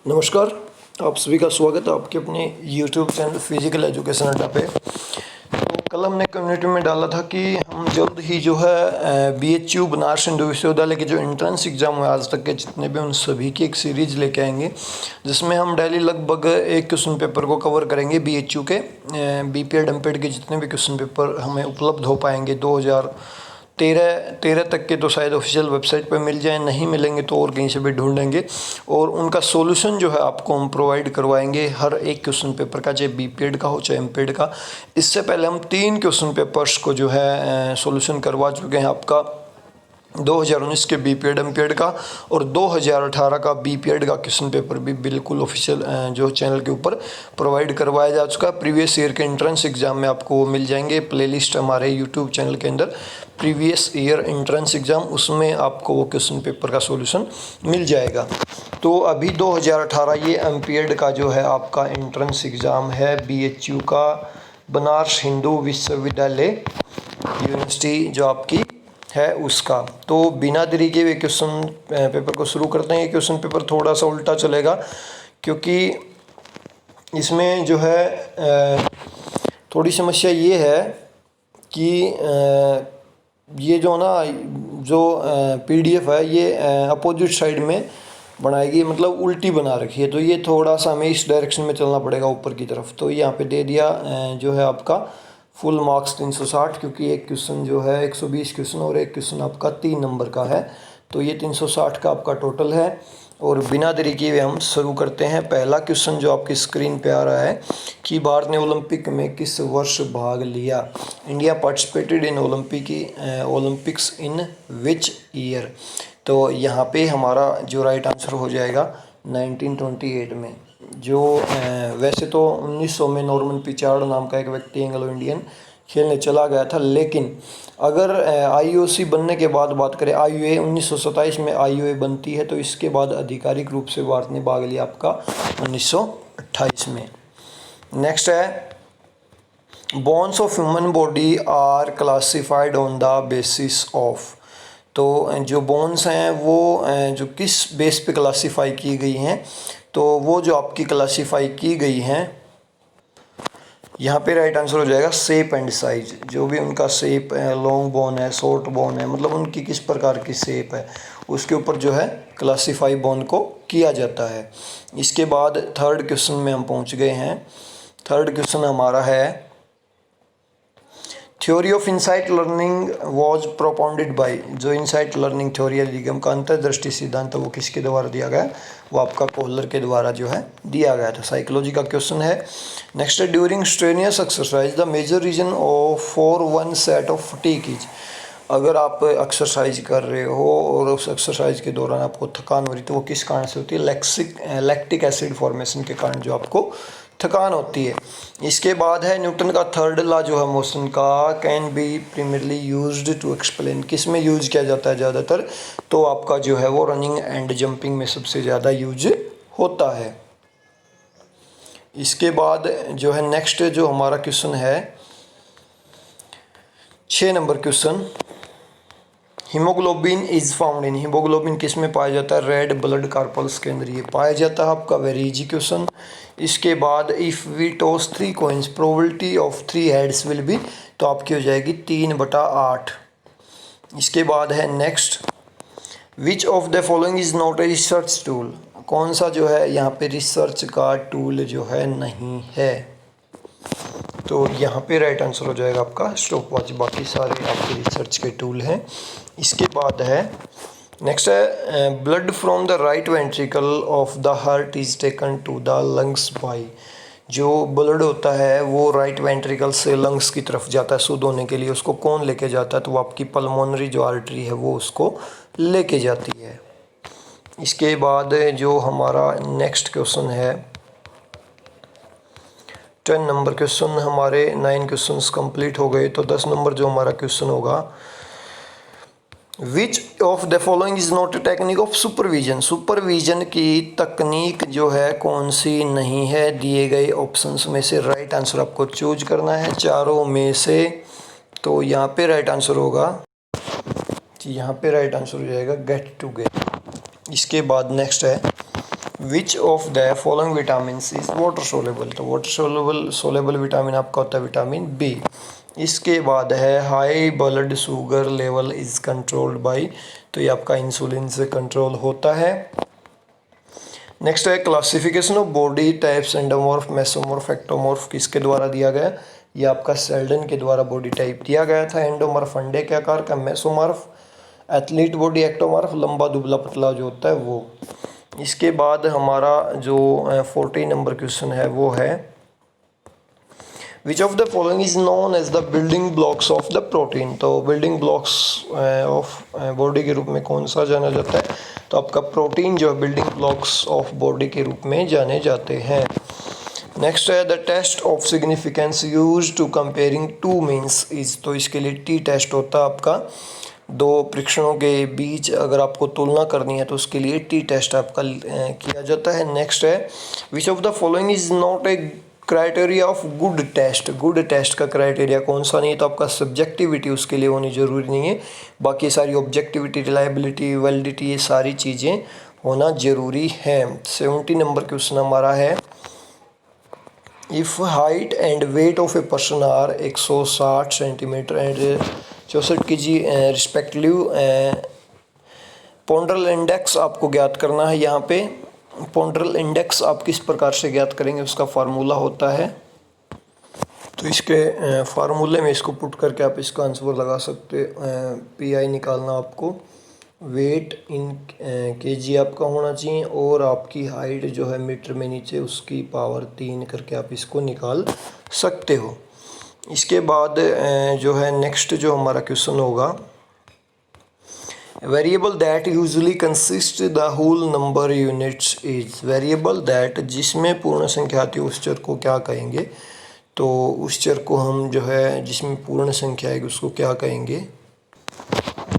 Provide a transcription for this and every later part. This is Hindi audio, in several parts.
नमस्कार। आप सभी का स्वागत है आपके अपने YouTube चैनल फिजिकल एजुकेशन अड्डा पे। तो कल हमने कम्युनिटी में डाला था कि हम जल्द ही जो है BHU बनारस हिंदू विश्वविद्यालय के जो एंट्रेंस एग्ज़ाम हुए आज तक के जितने भी, उन सभी की एक सीरीज़ लेके आएंगे जिसमें हम डेली लगभग एक क्वेश्चन पेपर को कवर करेंगे। BHU के BPED MPED के जितने भी क्वेश्चन पेपर हमें उपलब्ध हो पाएंगे 2013 तक के तो शायद ऑफिशियल वेबसाइट पर मिल जाएं, नहीं मिलेंगे तो और कहीं से भी ढूंढेंगे और उनका सॉल्यूशन जो है आपको हम प्रोवाइड करवाएंगे हर एक क्वेश्चन पेपर का, चाहे BPED का हो चाहे MPED का। इससे पहले हम 3 क्वेश्चन पेपर्स को जो है सॉल्यूशन करवा चुके हैं आपका 2019 के BPED MPED का, और 2018 का BPED का क्वेश्चन पेपर भी बिल्कुल ऑफिशियल जो चैनल के ऊपर प्रोवाइड करवाया जा चुका है। प्रीवियस ईयर के एंट्रेंस एग्ज़ाम में आपको वो मिल जाएंगे। प्लेलिस्ट हमारे यूट्यूब चैनल के अंदर प्रीवियस ईयर एंट्रेंस एग्ज़ाम, उसमें आपको वो क्वेश्चन पेपर का सॉल्यूशन मिल जाएगा। तो अभी 2018 ये MPED का जो है आपका एंट्रेंस एग्ज़ाम है BHU का, बनारस हिंदू विश्वविद्यालय यूनिवर्सिटी जो आपकी है उसका। तो बिना देरी के क्वेश्चन पेपर को शुरू करते हैं। ये क्वेश्चन पेपर थोड़ा सा उल्टा चलेगा क्योंकि इसमें जो है थोड़ी समस्या ये है कि ये जो ना जो PDF है ये अपोजिट साइड में बनाएगी, मतलब उल्टी बना रखी है। तो ये थोड़ा सा हमें इस डायरेक्शन में चलना पड़ेगा ऊपर की तरफ। तो यहाँ पे दे दिया जो है आपका फुल मार्क्स 360, क्योंकि एक क्वेश्चन जो है 120 क्वेश्चन और एक क्वेश्चन आपका 3 नंबर का है। तो ये 360 का आपका टोटल है। और बिना देरी किए हम शुरू करते हैं। पहला क्वेश्चन जो आपकी स्क्रीन पे आ रहा है कि भारत ने ओलंपिक में किस वर्ष भाग लिया। India participated in Olympics in which year. तो यहाँ पे हमारा जो राइट आंसर हो जाएगा 1928 में। जो वैसे तो 1900 में नॉर्मन पिचार्ड नाम का एक व्यक्ति एंग्लो इंडियन खेलने चला गया था, लेकिन अगर IOC बनने के बाद बात करें, IOA 1927 में IOA बनती है, तो इसके बाद आधिकारिक रूप से भारत ने भाग लिया आपका 1928 में। नेक्स्ट है bones of human body are classified on the basis of. तो जो बोन्स हैं वो जो किस बेस पे क्लासीफाई की गई हैं, तो वो जो आपकी क्लासीफाई की गई हैं, यहाँ पे राइट आंसर हो जाएगा शेप एंड साइज। जो भी उनका शेप है, लॉन्ग बोन है, शॉर्ट बोन है, मतलब उनकी किस प्रकार की शेप है उसके ऊपर जो है क्लासीफाई बोन को किया जाता है। इसके बाद थर्ड क्वेश्चन में हम पहुँच गए हैं। थर्ड क्वेश्चन हमारा है theory of insight learning was propounded bye. जो इनसाइट लर्निंग थ्योरी है, निगम का अंतर्दृष्टि सिद्धांत, वो किसके द्वारा दिया गया? वो आपका कोहलर के द्वारा जो है दिया गया था। साइकोलॉजी का क्वेश्चन है। नेक्स्ट है during strenuous exercise the major reason of for onset of fatigue is. अगर आप एक्सरसाइज कर रहे हो और उस एक्सरसाइज के दौरान आपको थकान हो रही, तो वो किस कारण से होती है? लैक्टिक एसिड फॉर्मेशन के कारण जो आपको थकान होती है। इसके बाद है न्यूटन का थर्ड लॉ जो है मोशन का, can be primarily used to explain. किस में यूज किया जाता है ज़्यादातर? तो आपका जो है वो रनिंग एंड जंपिंग में सबसे ज़्यादा यूज होता है। इसके बाद जो है नेक्स्ट जो हमारा क्वेश्चन है 6 number question, haemoglobin is found in. Haemoglobin किस में पाया जाता है? रेड ब्लड कार्पल्स के अंदर ये पाया जाता है आपका। Very easy question. इसके बाद if we toss 3 coins probability of 3 heads will be, तो आपकी हो जाएगी 3/8। इसके बाद है next, which of the following is not a research tool. कौन सा जो है यहाँ पे रिसर्च का टूल जो है नहीं है? तो यहाँ पे राइट आंसर हो जाएगा आपका स्टॉप वॉच। बाकी सारे आपके रिसर्च के टूल हैं। इसके बाद है नेक्स्ट है blood from the right ventricle of the heart is taken to the lungs by. जो ब्लड होता है वो राइट वेंट्रिकल से लंग्स की तरफ जाता है शुद्ध होने के लिए, उसको कौन लेके जाता है? तो वो आपकी पल्मोनरी जो आर्टरी है वो उसको लेके जाती है। इसके बाद जो हमारा नेक्स्ट क्वेश्चन है 10 नंबर क्वेश्चन, हमारे 9 क्वेश्चंस कंप्लीट हो गए। तो 10 नंबर जो हमारा क्वेश्चन होगा, विच of the following is not a technique of supervision. Supervision की तकनीक जो है कौन सी नहीं है? दिए गए ऑप्शंस में से राइट आंसर आपको चूज करना है चारों में से। तो यहाँ पे राइट आंसर होगा, यहाँ पे राइट आंसर हो जाएगा गेट टुगेदर। इसके बाद नेक्स्ट है which of the following vitamins is water soluble. तो वाटर सोलेबल विटामिन आपका होता है विटामिन बी। इसके बाद है high blood sugar level is controlled by, तो ये आपका इंसुलिन से कंट्रोल होता है। नेक्स्ट है classification of body types endomorph mesomorph ectomorph किसके द्वारा दिया गया, ये आपका सेल्डन के द्वारा बॉडी टाइप दिया गया था। एंडोमॉर्फ अंडे के आकार का, मेसोमॉर्फ एथलीट बॉडी, एक्टोमॉर्फ लंबा दुबला पतला जो होता है वो। इसके बाद हमारा जो 40 नंबर क्वेश्चन है वो है which of the following is known as the building blocks of the protein. तो बिल्डिंग ब्लॉक्स ऑफ बॉडी के रूप में कौन सा जाना जाता है, तो आपका प्रोटीन जो है बिल्डिंग ब्लॉक्स ऑफ बॉडी के रूप में जाने जाते हैं। नेक्स्ट है the test of significance use to comparing two means is, तो इसके लिए टी टेस्ट होता है आपका। दो परीक्षणों के बीच अगर आपको तुलना करनी है तो उसके लिए टी टेस्ट आपका किया जाता है। नेक्स्ट है which of the following is not a criteria of good test. Good test का क्राइटेरिया कौन सा नहीं है, तो आपका सब्जेक्टिविटी उसके लिए होनी ज़रूरी नहीं है, बाकी सारी ऑब्जेक्टिविटी, रिलायबिलिटी, वैलिडिटी, ये सारी चीज़ें होना ज़रूरी है। 70 नंबर क्वेश्चन हमारा है if height and weight of a person are 160 centimetre and 64 kg respective, ponderal index आपको ज्ञात करना है। यहाँ पे पोंड्रल इंडेक्स आप किस प्रकार से ज्ञात करेंगे, उसका फार्मूला होता है, तो इसके फार्मूले में इसको पुट करके आप इसका आंसर लगा सकते। पीआई निकालना आपको, वेट इन केजी आपका होना चाहिए और आपकी हाइट जो है मीटर में नीचे उसकी पावर 3 करके आप इसको निकाल सकते हो। इसके बाद जो है नेक्स्ट जो हमारा क्वेश्चन होगा variable that usually consist the whole number units is. Variable that जिसमें पूर्ण संख्या आती है उस चर को क्या कहेंगे, तो उस चर को हम जो है जिसमें पूर्ण संख्या आएगी उसको क्या कहेंगे,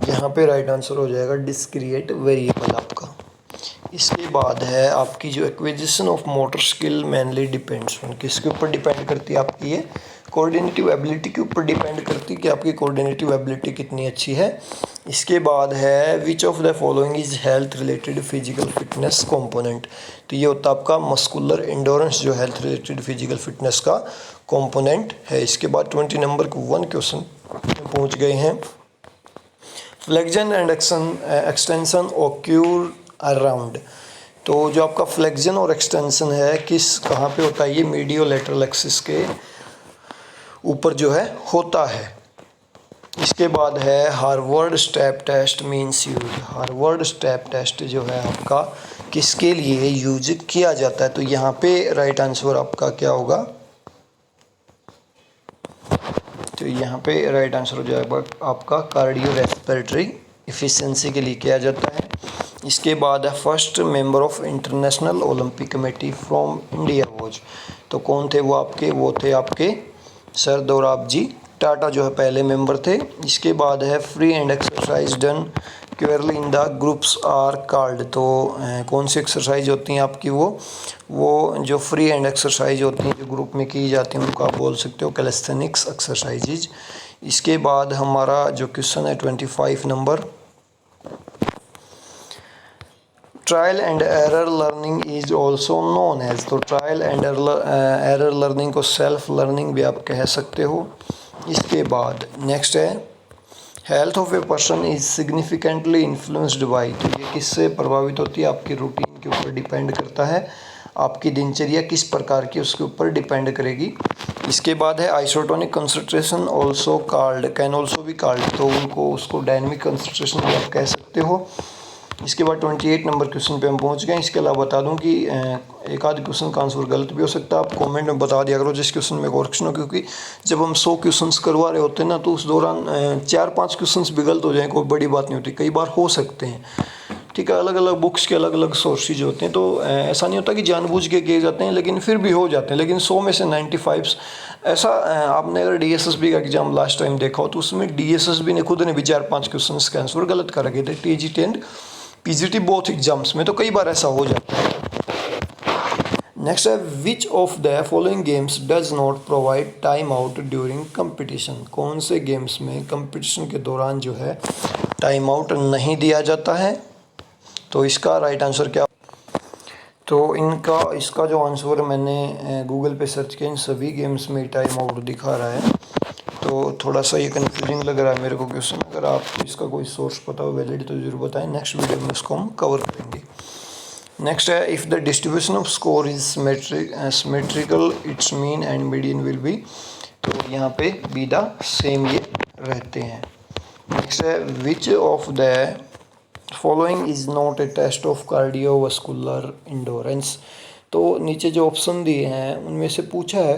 यहाँ पे राइट आंसर हो जाएगा डिस्क्रीट वेरिएबल आपका। इसके बाद है आपकी जो acquisition of motor skill mainly depends on, किसके ऊपर डिपेंड करती है आपकी ये कोऑर्डिनेटिव एबिलिटी के ऊपर डिपेंड करती है कि आपकी कोऑर्डिनेटिव एबिलिटी कितनी अच्छी है। इसके बाद है which of the following is health related physical fitness component, तो ये होता है आपका मस्कुलर एंडोरेंस जो हेल्थ रिलेटेड फिजिकल फिटनेस का कंपोनेंट है। इसके बाद 20 नंबर को 1 क्वेश्चन पहुँच गए हैं। Flexion and extension occur around, तो जो आपका फ्लेक्जन और एक्सटेंशन है किस कहाँ पे होता है, ये मीडियोलैटरल एक्सिस के ऊपर जो है होता है। इसके बाद है Harvard step test means use. Harvard step test जो है आपका किसके लिए यूज किया जाता है, तो यहाँ पे राइट आंसर आपका क्या होगा, तो यहाँ पे राइट आंसर हो जाएगा आपका कार्डियो रेस्पिरेटरी इफिशिएंसी के लिए किया जाता है। इसके बाद है first member of international Olympic committee from India was, तो कौन थे वो थे आपके सर दोराबजी टाटा जो है पहले मेंबर थे। इसके बाद है free and exercise done queerly in the groups are called, तो कौन सी एक्सरसाइज होती हैं आपकी वो जो फ्री एंड एक्सरसाइज होती हैं जो ग्रुप में की जाती हैं उनको आप बोल सकते हो कैलिस्थेनिक्स एक्सरसाइजेज। इसके बाद हमारा जो क्वेश्चन है 25 number trial and error learning is also known as, तो ट्रायल एंड एरर लर्निंग को सेल्फ लर्निंग भी आप कह सकते हो। इसके बाद नेक्स्ट है health of a person is significantly influenced by, तो ये किससे प्रभावित होती है, आपकी रूटीन के ऊपर डिपेंड करता है, आपकी दिनचर्या किस प्रकार की उसके ऊपर डिपेंड करेगी। इसके बाद है isotonic concentration also called can also भी कॉल्ड, तो उनको उसको डायनेमिक कंसंट्रेशन भी आप कह सकते हो। इसके बाद 28 नंबर क्वेश्चन पे हम पहुंच गए। इसके अलावा बता दूं कि एक आध क्वेश्चन का आंसर गलत भी हो सकता है, आप कमेंट में बता दिया करो जिस क्वेश्चन में करेक्शन हो, क्योंकि जब हम 100 क्वेश्चंस करवा रहे होते हैं ना तो उस दौरान 4-5 क्वेश्चंस भी गलत हो जाएं कोई बड़ी बात नहीं होती, कई बार हो सकते हैं, ठीक है। अलग अलग बुक्स के अलग अलग सोर्सेज होते हैं, तो ऐसा नहीं होता कि जानबूझ के किए जाते हैं, लेकिन फिर भी हो जाते हैं। लेकिन 100 में से 95 ऐसा आपने अगर DSSB का एग्जाम लास्ट टाइम देखा हो तो उसमें DSSB ने खुद ने भी 4-5 क्वेश्चन के आंसर गलत कर रखे थे, TGT and PGT both exams में, तो कई बार ऐसा हो जाता है। नेक्स्ट है which of the following games does not provide time out during competition, कौन से गेम्स में कंपटीशन के दौरान जो है टाइम आउट नहीं दिया जाता है, तो इसका राइट आंसर क्या, तो इसका जो आंसर मैंने गूगल पे सर्च किया, इन सभी गेम्स में टाइम आउट दिखा रहा है। तो थोड़ा सा ये कन्फ्यूजिंग लग रहा है मेरे को क्वेश्चन। अगर आपको इसका कोई सोर्स पता हो वैलिड तो ज़रूर बताएं, नेक्स्ट वीडियो में उसको हम कवर करेंगे। नेक्स्ट है, if the distribution off score is symmetrical it's mean and median will be, तो यहाँ पे बी द सेम ये रहते हैं। नेक्स्ट है, which of the following is not a test of cardiovascular endurance. तो नीचे जो ऑप्शन दिए हैं उनमें से पूछा है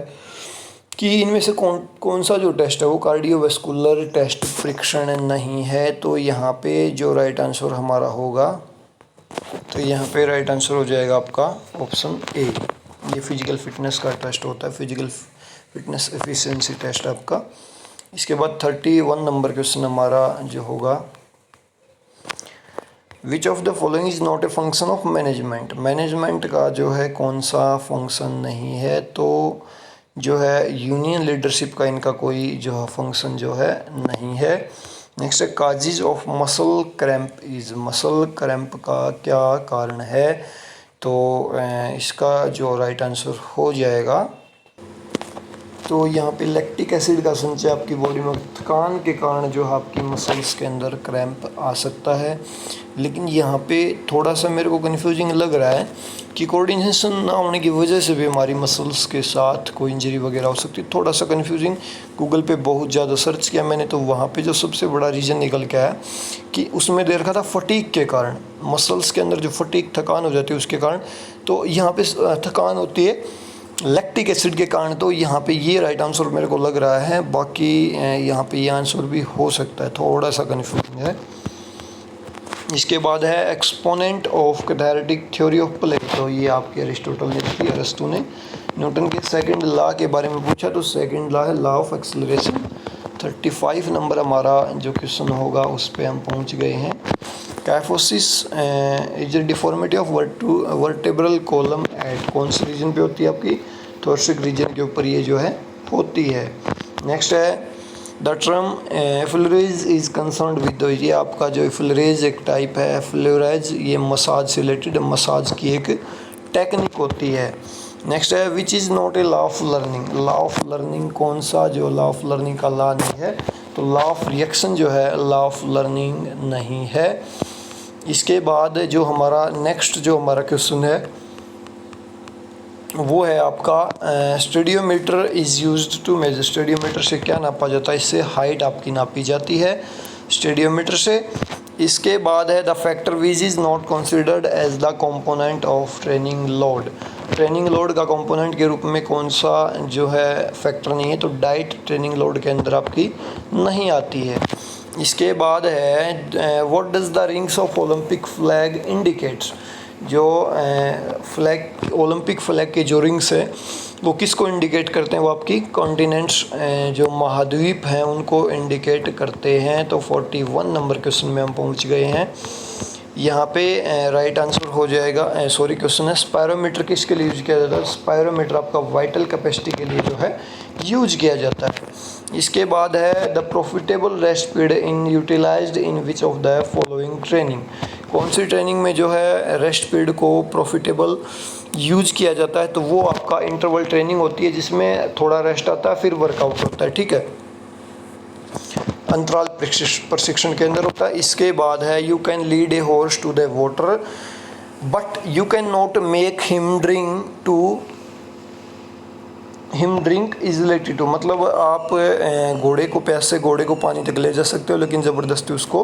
कि इनमें से कौन सा जो टेस्ट है वो कार्डियोवास्कुलर टेस्ट फ्रिक्शन नहीं है। तो यहाँ पे जो राइट आंसर हमारा होगा, तो यहाँ पे राइट आंसर हो जाएगा आपका ऑप्शन ए। ये फिजिकल फिटनेस का टेस्ट होता है, फिजिकल फिटनेस एफिशिएंसी टेस्ट आपका। इसके बाद 31 नंबर क्वेश्चन हमारा जो होगा, विच of the following is not a function of management. Management का जो है कौन सा फंक्शन नहीं है, तो जो है यूनियन लीडरशिप का इनका कोई जो है फंक्शन जो है नहीं है। नेक्स्ट है, causes of muscle cramp is, muscle cramp का क्या कारण है। तो इसका जो राइट आंसर हो जाएगा, तो यहाँ पे लैक्टिक एसिड का संचय आपकी बॉडी में थकान के कारण जो है आपकी मसल्स के अंदर क्रैम्प आ सकता है। लेकिन यहाँ पे थोड़ा सा मेरे को कन्फ्यूजिंग लग रहा है कि कोऑर्डिनेशन ना होने की वजह से भी हमारी मसल्स के साथ कोई इंजरी वगैरह हो सकती है। थोड़ा सा कन्फ्यूजिंग, गूगल पे बहुत ज़्यादा सर्च किया मैंने, तो वहाँ पे जो सबसे बड़ा रीज़न निकल के आया कि उसमें दे रखा था फटीग के कारण, मसल्स के अंदर जो फटीग थकान हो जाती है उसके कारण। तो यहाँ पे थकान होती है लैक्टिक एसिड के कारण। तो यहाँ पे ये राइट आंसर मेरे को लग रहा है। बाकी यहाँ पे ये आंसर भी हो सकता है, थोड़ा सा कन्फ्यूजिंग है। इसके बाद है exponent of quadratic theory of play. तो ये आपके अरिस्टोटल ने लिखी, अरस्तु ने। न्यूटन के सेकंड लॉ के बारे में पूछा, तो सेकंड लॉ है लॉ ऑफ एक्सेलरेशन। 35 नंबर हमारा जो क्वेश्चन होगा उस पर हम पहुँच गए हैं। Kyphosis is a deformity of vertebral column at, कौन से रीजन पे होती है आपकी, थोरसिक रीजन के ऊपर ये जो है होती है। नेक्स्ट है, the term effleurage is concerned with, ये आपका जो एफ्लोरेज एक टाइप है, एफ्लोरेज ये मसाज से रिलेटेड, मसाज की एक टेक्निक होती है। नेक्स्ट है, विच is not a law of learning. Law of learning कौन सा जो लॉ ऑफ लर्निंग का लॉ नहीं है, तो लॉ ऑफ रिएक्शन जो है लॉ ऑफ लर्निंग नहीं है। इसके बाद जो हमारा नेक्स्ट जो हमारा क्वेश्चन है वो है आपका stadiometer is used to measure. Stadiometer से क्या नापा जाता है, इससे हाइट आपकी नापी जाती है स्टेडियोमीटर से। इसके बाद है, the factor which is not considered as the component of training load. Training load का कंपोनेंट के रूप में कौन सा जो है फैक्टर नहीं है, तो डाइट ट्रेनिंग लोड के अंदर आपकी नहीं आती है। इसके बाद है, what does the rings of Olympic flag indicates. जो फ्लैग, ओलंपिक फ्लैग के जो रिंग्स है वो किसको इंडिकेट करते हैं, वो आपकी कॉन्टिनेंट्स जो महाद्वीप हैं उनको इंडिकेट करते हैं। तो 41 नंबर क्वेश्चन में हम पहुंच गए हैं। यहाँ पे राइट आंसर हो जाएगा, सॉरी क्वेश्चन है, स्पायरोमीटर किसके लिए यूज किया जाता है। स्पायरोमीटर आपका वाइटल कैपेसिटी के लिए जो है यूज किया जाता है। इसके बाद है, the profitable rest period in utilized in which of the following training. कौन सी ट्रेनिंग में जो है रेस्ट पीरियड को प्रॉफिटेबल यूज किया जाता है, तो वो आपका इंटरवल ट्रेनिंग होती है जिसमें थोड़ा रेस्ट आता है फिर वर्कआउट होता है, ठीक है, अंतराल प्रशिक्षण के अंदर होता है। इसके बाद है, you can lead a horse to the water but you can not make him drink is related to, मतलब आप घोड़े को प्यासे घोड़े को पानी तक ले जा सकते हो लेकिन ज़बरदस्ती उसको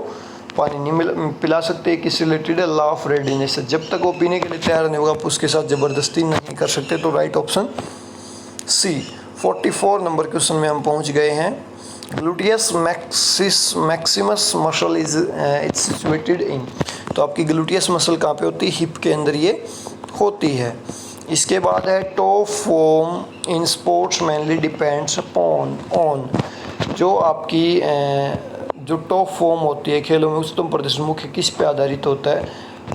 पानी नहीं पिला सकते। किस रिलेटेड है, लॉ ऑफ रेडीनेस। जब तक वो पीने के लिए तैयार नहीं होगा आप उसके साथ ज़बरदस्ती नहीं कर सकते। तो right option C. 44 number question में हम पहुंच गए हैं। Gluteus maximus muscle is its situated in, तो आपकी ग्लूटियस मसल कहाँ पे होती है, हिप के अंदर ये होती है। इसके बाद है, top form in sports mainly depends on, जो आपकी जो टॉप फॉर्म होती है खेलों में उच्चतम प्रदर्शन मुख्य किस पे आधारित होता है,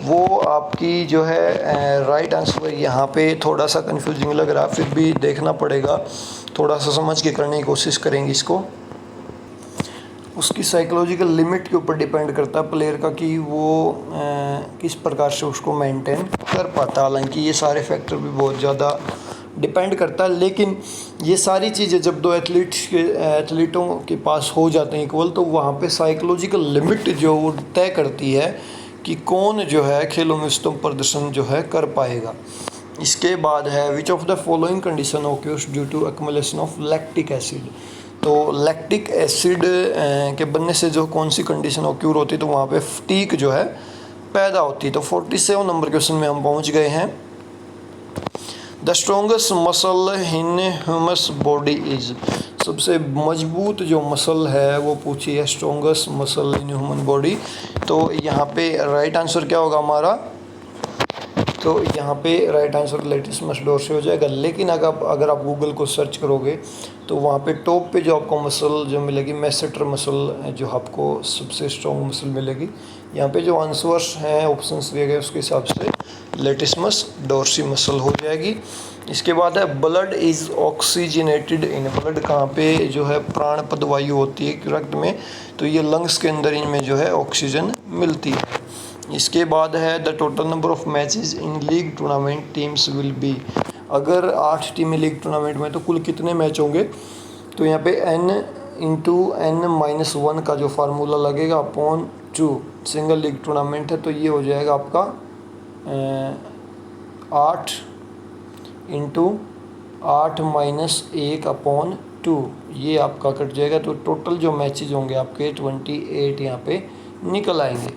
वो आपकी जो है राइट आंसर है। यहाँ पे थोड़ा सा कंफ्यूजिंग लग रहा है, फिर भी देखना पड़ेगा, थोड़ा सा समझ के करने की कोशिश करेंगे इसको। उसकी साइकोलॉजिकल लिमिट के ऊपर डिपेंड करता है प्लेयर का कि वो किस प्रकार से उसको मेंटेन कर पाता है। हालांकि ये सारे फैक्टर भी बहुत ज़्यादा डिपेंड करता है, लेकिन ये सारी चीज़ें जब दो एथलीटों के पास हो जाते हैं इक्वल, तो वहाँ पे साइकोलॉजिकल लिमिट जो वो तय करती है कि कौन जो है खेलों में उत्तम प्रदर्शन जो है कर पाएगा। इसके बाद है which of the following condition occurs due to accumulation of lactic acid. तो लैक्टिक एसिड के बनने से जो कौन सी कंडीशन ऑक्यूर होती है, तो वहाँ पे फटीग जो है पैदा होती है। तो 47 नंबर क्वेश्चन में हम पहुँच गए हैं। The strongest muscle in humus body is. सबसे मजबूत जो मसल है वो पूछी है, strongest muscle in human body. तो यहाँ पे राइट आंसर क्या होगा हमारा, तो यहाँ पे राइट आंसर लेटिसिमस डोर्सी हो जाएगा। लेकिन अगर आप गूगल को सर्च करोगे तो वहाँ पे टॉप पे जो आपको मसल जो मिलेगी, मैसेटर मसल जो आपको सबसे स्ट्रॉन्ग मसल मिलेगी। यहाँ पे जो आंसर्स हैं ऑप्शंस दिए गए उसके हिसाब से लेटिसिमस डोर्सी मसल हो जाएगी। इसके बाद है blood is oxygenated in. Blood कहाँ पे जो है प्राणपद वायु होती है रक्त में, तो ये लंग्स के अंदर इनमें जो है ऑक्सीजन मिलती है। इसके बाद है the total number of matches in league tournament teams will be. अगर 8 टीमें लीग टूर्नामेंट में तो कुल कितने मैच होंगे, तो यहाँ पे n/n-1 का जो फार्मूला लगेगा अपॉन 2, सिंगल लीग टूर्नामेंट है तो ये हो जाएगा आपका 8 × 8-1/2, ये आपका कट जाएगा। तो टोटल जो मैचेज होंगे आपके 28 यहाँ पे निकल आएंगे।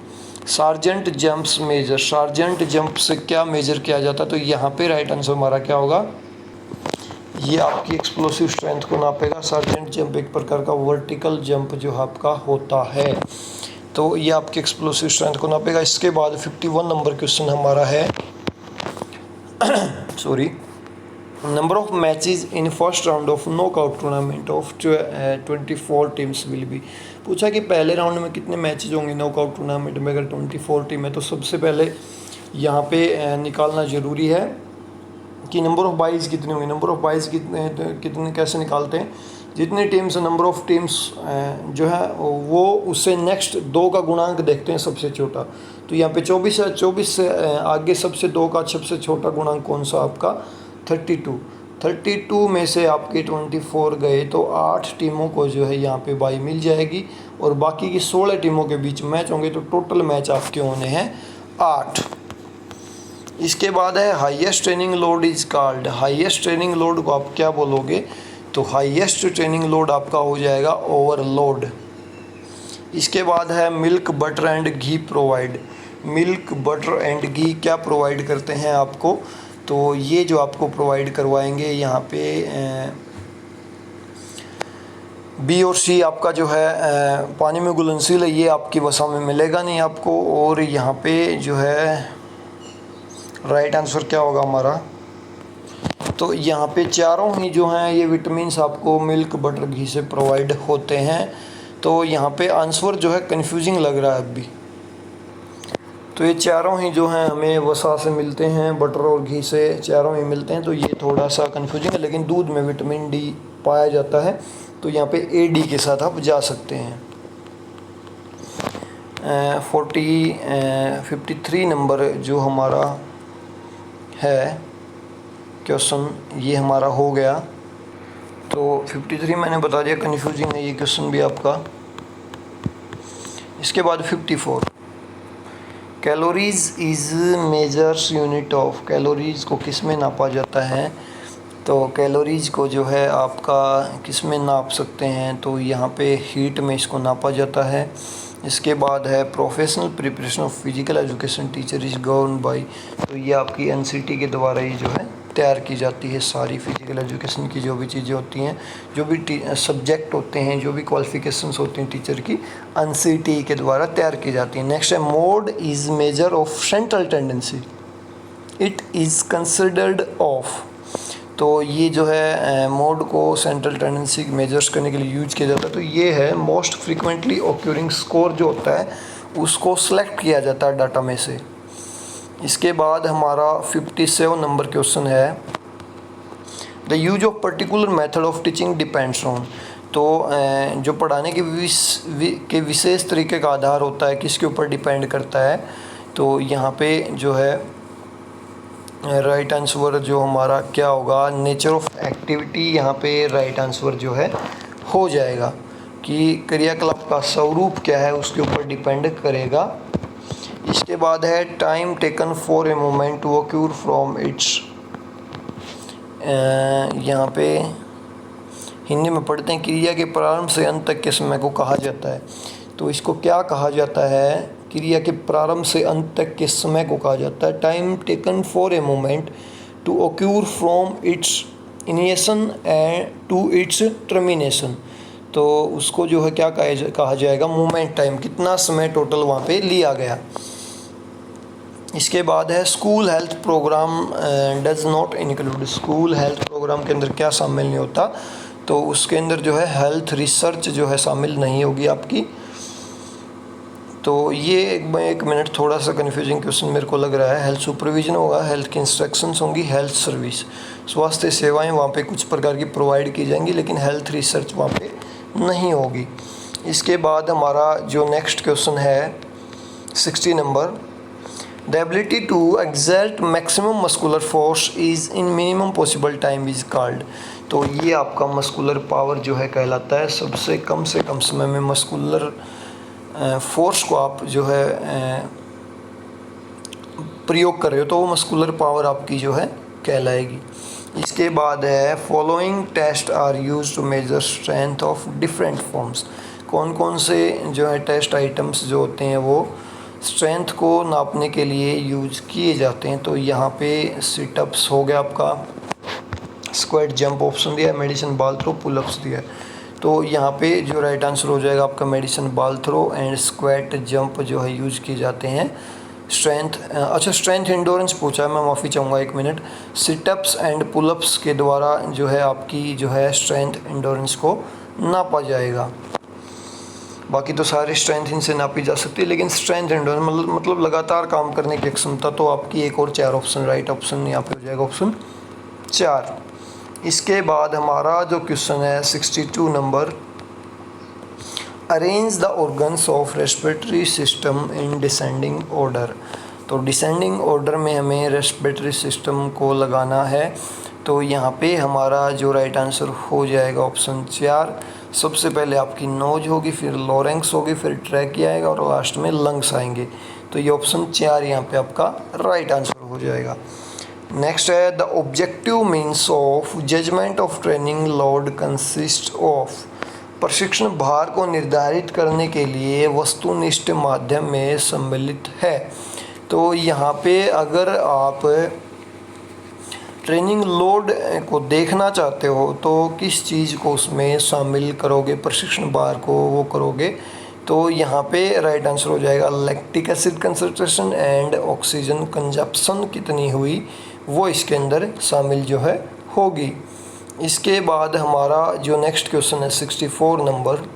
Sargent jumps measure, Sargent jump से क्या मेजर किया जाता है, तो यहाँ पे राइट आंसर हमारा क्या होगा, ये आपकी एक्सप्लोसिव स्ट्रेंथ को नापेगा। सार्जेंट जंप एक प्रकार का वर्टिकल जंप जो आपका होता है, तो ये आपकी एक्सप्लोसिव स्ट्रेंथ को नापेगा। इसके बाद 51 नंबर क्वेश्चन हमारा है sorry, number of matches in first round of knockout tournament of 24 teams will be. पूछा कि पहले राउंड में कितने मैचेस होंगे नॉकआउट टूर्नामेंट में, अगर 24 टीम है तो सबसे पहले यहाँ पे निकालना ज़रूरी है कि नंबर ऑफ बाइज कितने होंगे। नंबर ऑफ बाइज कितने कैसे निकालते हैं, जितनी टीम्स नंबर ऑफ टीम्स जो है वो उससे नेक्स्ट 2 का गुणांक देखते हैं सबसे छोटा। तो यहाँ पे 24 है, 24 से आगे सबसे 2 का सबसे छोटा गुणांक कौन सा आपका 32 में से आपके 24 गए तो 8 टीमों को जो है यहाँ पे बाई मिल जाएगी और बाकी की 16 टीमों के बीच मैच होंगे, तो टोटल मैच आपके होने हैं 8। इसके बाद है highest training load is called. Highest training load को आप क्या बोलोगे, तो हाईएस्ट ट्रेनिंग लोड आपका हो जाएगा ओवरलोड। इसके बाद है milk butter and ghee provide. Milk butter and ghee क्या प्रोवाइड करते हैं आपको, तो ये जो आपको प्रोवाइड करवाएंगे यहाँ पे बी और सी आपका जो है पानी में घुलनशील है, ये आपकी वसा में मिलेगा नहीं आपको। और यहाँ पे जो है राइट आंसर क्या होगा हमारा, तो यहाँ पे चारों ही जो हैं ये विटामिन्स आपको मिल्क बटर घी से प्रोवाइड होते हैं। तो यहाँ पे आंसर जो है कंफ्यूजिंग लग रहा है अभी, तो ये चारों ही जो हैं हमें वसा से मिलते हैं, बटर और घी से चारों ही मिलते हैं, तो ये थोड़ा सा कंफ्यूजिंग है। लेकिन दूध में विटामिन डी पाया जाता है, तो यहाँ पे AD के साथ आप जा सकते हैं। 53 नंबर जो हमारा है क्वेश्चन ये हमारा हो गया। तो 53 मैंने बता दिया कंफ्यूजिंग है ये क्वेश्चन भी आपका। इसके बाद 54, calories is measures unit of. Calories को किस में नापा जाता है, तो कैलोरीज को जो है आपका किस में नाप सकते हैं, तो यहाँ पे हीट में इसको नापा जाता है। इसके बाद है professional preparation of physical education teacher is govern by. तो ये आपकी NCT के द्वारा ही जो है तैयार की जाती है सारी फिजिकल एजुकेशन की जो भी चीज़ें होती हैं, जो भी सब्जेक्ट होते हैं, जो भी क्वालिफिकेशंस होती हैं टीचर की, NCT के द्वारा तैयार की जाती हैं। नेक्स्ट है mode is measure of central tendency, it is considered of. तो ये जो है मोड को सेंट्रल टेंडेंसी मेजर्स करने के लिए यूज किया जाता है। तो ये है मोस्ट फ्रीक्वेंटली ऑक्यूरिंग स्कोर जो होता है उसको सेलेक्ट किया जाता है डाटा में से। इसके बाद हमारा 57 नंबर क्वेश्चन है the use of particular method of teaching depends on. तो जो पढ़ाने के विशेष तरीके का आधार होता है किसके ऊपर डिपेंड करता है, तो यहाँ पे जो है राइट आंसर जो हमारा क्या होगा, नेचर ऑफ एक्टिविटी यहाँ पे राइट आंसर जो है हो जाएगा कि क्रियाकलाप का स्वरूप क्या है उसके ऊपर डिपेंड करेगा। इसके बाद है time taken for a moment to occur from its, यहाँ पे हिंदी में पढ़ते हैं क्रिया के प्रारंभ से अंत तक के समय को कहा जाता है। तो इसको क्या कहा जाता है, क्रिया के प्रारंभ से अंत तक के समय को कहा जाता है time taken for a moment to occur from its initiation and to its termination. तो उसको जो है क्या कहा जाएगा, मोमेंट टाइम, कितना समय टोटल वहाँ पे लिया गया। इसके बाद है school health programme does not include, school health programme के अंदर क्या शामिल नहीं होता, तो उसके अंदर जो है हेल्थ रिसर्च जो है शामिल नहीं होगी आपकी। तो ये एक मिनट, थोड़ा सा कन्फ्यूजिंग क्वेश्चन मेरे को लग रहा है। हेल्थ सुपरविजन होगा, हेल्थ की इंस्ट्रक्शंस होंगी, हेल्थ सर्विस, स्वास्थ्य सेवाएं वहाँ पे कुछ प्रकार की प्रोवाइड की जाएंगी, लेकिन हेल्थ रिसर्च वहाँ पे नहीं होगी। इसके बाद हमारा जो नेक्स्ट क्वेश्चन है 60 number, the ability to exert maximum muscular force is in minimum possible time is called. तो ये आपका मस्कुलर पावर जो है कहलाता है, सबसे कम से कम समय में मस्कुलर फोर्स को आप जो है प्रयोग कर रहे हो तो वो मस्कुलर पावर आपकी जो है कहलाएगी। इसके बाद है following test are use to measure strength of different forms, कौन कौन से जो है टेस्ट आइटम्स जो होते हैं वो स्ट्रेंथ को नापने के लिए यूज किए जाते हैं। तो यहाँ पे सिटअप्स हो गया आपका, स्क्वाट जंप ऑप्शन दिया है, मेडिसिन बॉल थ्रो, पुलअप्स दिया है। तो यहाँ पे जो राइट आंसर हो जाएगा आपका medicine ball throw and squat jump जो है यूज किए जाते हैं स्ट्रेंथ। अच्छा, स्ट्रेंथ इंडोरेंस पूछा है, मैं माफ़ी चाहूँगा, एक मिनट। सिटअप्स एंड पुलअप्स के द्वारा जो है आपकी जो है स्ट्रेंथ इंडोरेंस को नापा जाएगा। बाकी तो सारी स्ट्रेंथ इनसे नापी जा सकती है, लेकिन स्ट्रेंथ इंडोरेंस मतलब लगातार काम करने की क्षमता। तो आपकी एक और 4 ऑप्शन राइट ऑप्शन यहाँ पे हो जाएगा, ऑप्शन 4। इसके बाद हमारा जो क्वेश्चन है 62 number, arrange the organs of respiratory system in descending order. तो डिसेंडिंग ऑर्डर में हमें रेस्पिरेटरी सिस्टम को लगाना है। तो यहाँ पे हमारा जो राइट आंसर हो जाएगा ऑप्शन 4। सबसे पहले आपकी नोज होगी, फिर लॉरेंक्स होगी, फिर ट्रैकिया आएगा और लास्ट में लंग्स आएंगे। तो ये ऑप्शन 4 यहाँ पे आपका राइट आंसर हो जाएगा। नेक्स्ट है the objective means of judgement of training load consist of, प्रशिक्षण भार को निर्धारित करने के लिए वस्तुनिष्ठ माध्यम में सम्मिलित है। तो यहाँ पे अगर आप ट्रेनिंग लोड को देखना चाहते हो तो किस चीज़ को उसमें शामिल करोगे, प्रशिक्षण भार को वो करोगे। तो यहाँ पे राइट आंसर हो जाएगा lactic acid concentration and oxygen consumption कितनी हुई वो इसके अंदर शामिल जो है होगी। इसके बाद हमारा जो नेक्स्ट क्वेश्चन है 64 number,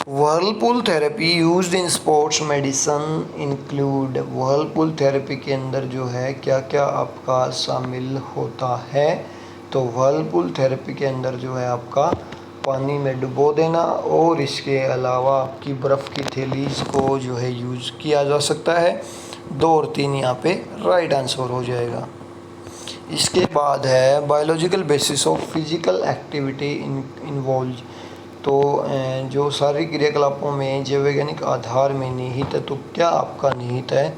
Whirlpool therapy used in sports medicine include. Whirlpool therapy के अंदर जो है क्या क्या आपका शामिल होता है। तो व्हर्लपूल थेरेपी के अंदर जो है आपका पानी में डुबो देना और इसके अलावा आपकी बर्फ़ की थैलीज़ को जो है यूज़ किया जा सकता है। 2 और 3 यहाँ पे राइट आंसर हो जाएगा। इसके बाद है biological basis of physical activity involve. तो जो शारीरिक क्रियाकलापों में जैववैज्ञानिक आधार में निहित है, तो क्या आपका निहित है।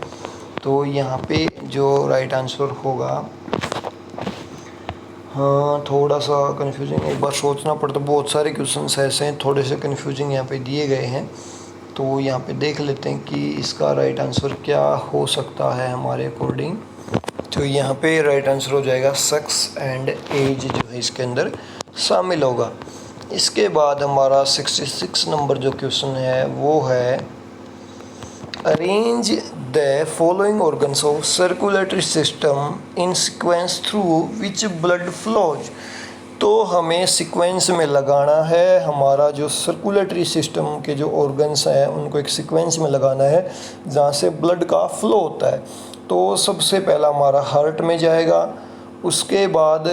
तो यहाँ पे जो राइट आंसर होगा, हाँ थोड़ा सा कन्फ्यूजिंग, एक बार सोचना पड़ता, बहुत सारे क्वेश्चंस ऐसे हैं थोड़े से कन्फ्यूजिंग यहाँ पे दिए गए हैं। तो यहाँ पे देख लेते हैं कि इसका राइट आंसर क्या हो सकता है हमारे अकॉर्डिंग। तो यहाँ पे राइट आंसर हो जाएगा सेक्स एंड एज जो है इसके अंदर शामिल होगा। इसके बाद हमारा 66 नंबर जो क्वेश्चन है वो है arrange the following organs of circulatory system in sequence through which blood flows. तो हमें सीक्वेंस में लगाना है, हमारा जो सर्कुलेटरी सिस्टम के जो ऑर्गन्स हैं उनको एक सीक्वेंस में लगाना है जहाँ से ब्लड का फ्लो होता है। तो सबसे पहला हमारा हार्ट में जाएगा, उसके बाद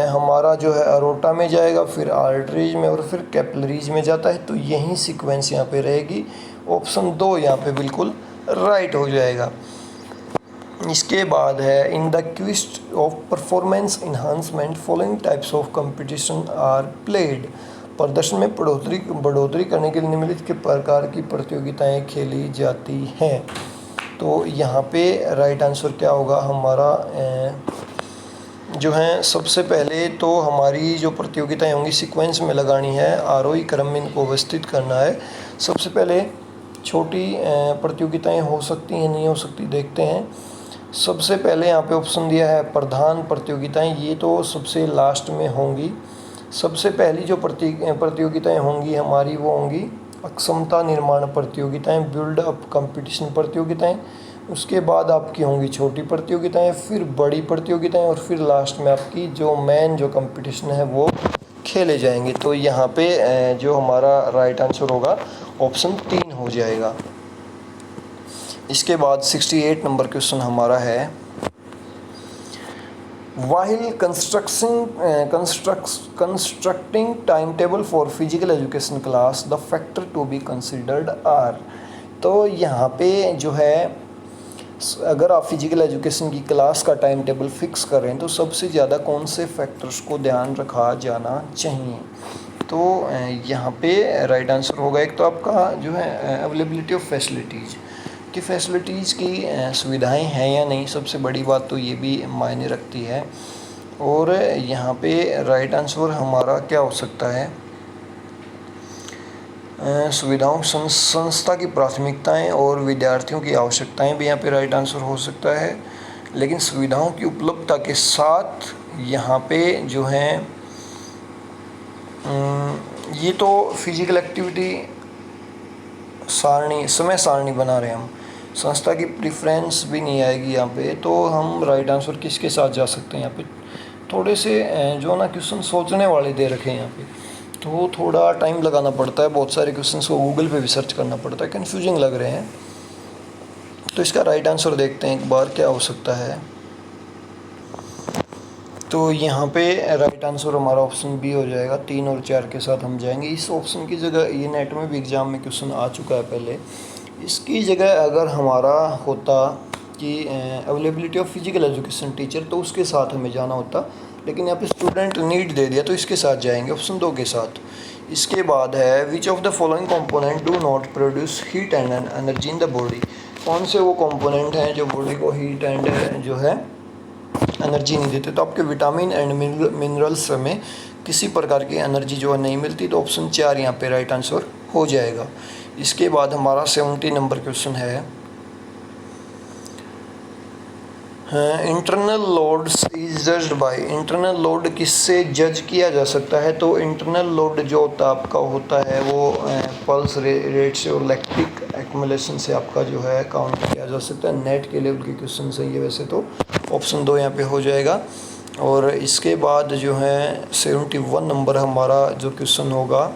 हमारा जो है अरोटा में जाएगा, फिर आर्टरीज में और फिर कैपिलरीज में जाता है। तो यही सीक्वेंस यहाँ पे रहेगी। ऑप्शन 2 यहाँ पे बिल्कुल राइट हो जाएगा। इसके बाद है in the quest of performance enhancement following types of competition are played. प्रदर्शन में बढ़ोतरी करने के लिए निम्नलिखित के प्रकार की प्रतियोगिताएं खेली जाती हैं। तो यहाँ पे राइट आंसर क्या होगा हमारा जो है, सबसे पहले तो हमारी जो प्रतियोगिताएं होंगी सीक्वेंस में लगानी है, आरोही क्रम में इनको व्यवस्थित करना है। सबसे पहले छोटी प्रतियोगिताएं हो सकती हैं, नहीं हो सकती, देखते हैं। सबसे पहले यहाँ पे ऑप्शन दिया है प्रधान प्रतियोगिताएं, ये तो सबसे लास्ट में होंगी। सबसे पहली जो प्रतियोगिताएं होंगी हमारी वो होंगी अक्षमता निर्माण प्रतियोगिताएं, बिल्ड अप कंपटीशन प्रतियोगिताएं। उसके बाद आपकी होंगी छोटी प्रतियोगिताएं, फिर बड़ी प्रतियोगिताएं और फिर लास्ट में आपकी जो मेन जो कंपटीशन है वो खेले जाएंगे। तो यहाँ पे जो हमारा राइट आंसर होगा ऑप्शन 3 हो जाएगा। इसके बाद 68 नंबर क्वेश्चन हमारा है While constructing timetable for physical education class, the factor to be considered are। तो यहाँ पे जो है अगर आप फिजिकल एजुकेशन की क्लास का टाइम टेबल फिक्स कर रहे हैं तो सबसे ज़्यादा कौन से फैक्टर्स को ध्यान रखा जाना चाहिए। तो यहाँ पे राइट आंसर होगा एक तो आपका जो है अवेलेबिलिटी ऑफ फैसिलिटीज़ कि फैसिलिटीज़ की सुविधाएं हैं या नहीं, सबसे बड़ी बात तो ये भी मायने रखती है। और यहाँ पे राइट आंसर हमारा क्या हो सकता है, सुविधाओं संस्था की प्राथमिकताएं और विद्यार्थियों की आवश्यकताएं भी यहाँ पे राइट आंसर हो सकता है। लेकिन सुविधाओं की उपलब्धता के साथ यहाँ पे जो है ये तो फिजिकल एक्टिविटी समय सारणी बना रहे हैं हम, संस्था की प्रेफरेंस भी नहीं आएगी यहाँ पे। तो हम राइट आंसर किसके साथ जा सकते हैं, यहाँ पे थोड़े से जो ना क्वेश्चन सोचने वाले दे रखे हैं यहाँ पे, तो थोड़ा टाइम लगाना पड़ता है, बहुत सारे क्वेश्चंस को गूगल पे भी सर्च करना पड़ता है, कन्फ्यूजिंग लग रहे हैं। तो इसका राइट आंसर देखते हैं एक बार क्या हो सकता है। तो यहाँ पे राइट आंसर हमारा ऑप्शन बी हो जाएगा। 3 और 4 के साथ हम जाएंगे। इस ऑप्शन की जगह ये नेट में भी एग्ज़ाम में क्वेश्चन आ चुका है पहले, इसकी जगह अगर हमारा होता कि availability of physical education teacher तो उसके साथ हमें जाना होता, लेकिन यहाँ पे स्टूडेंट नीड दे दिया तो इसके साथ जाएंगे, ऑप्शन 2 के साथ। इसके बाद है which of the following component do not produce heat and energy in the body. कौन से वो कंपोनेंट हैं जो बॉडी को हीट एंड जो है एनर्जी नहीं देते। तो आपके विटामिन एंड मिनरल्स में किसी प्रकार की एनर्जी जो है नहीं मिलती। तो ऑप्शन 4 यहाँ पे राइट आंसर हो जाएगा। इसके बाद हमारा 70 नंबर क्वेश्चन है internal loads is judged bye. Internal load किससे जज किया जा सकता है। तो इंटरनल लोड जो आपका होता है वो पल्स रेट से और लैक्टिक एक्युमुलेशन से आपका जो है काउंट किया जा सकता है। नेट के लेवल के क्वेश्चन सही है वैसे तो, ऑप्शन 2 यहाँ पे हो जाएगा। और इसके बाद जो है 71 नंबर हमारा जो क्वेश्चन होगा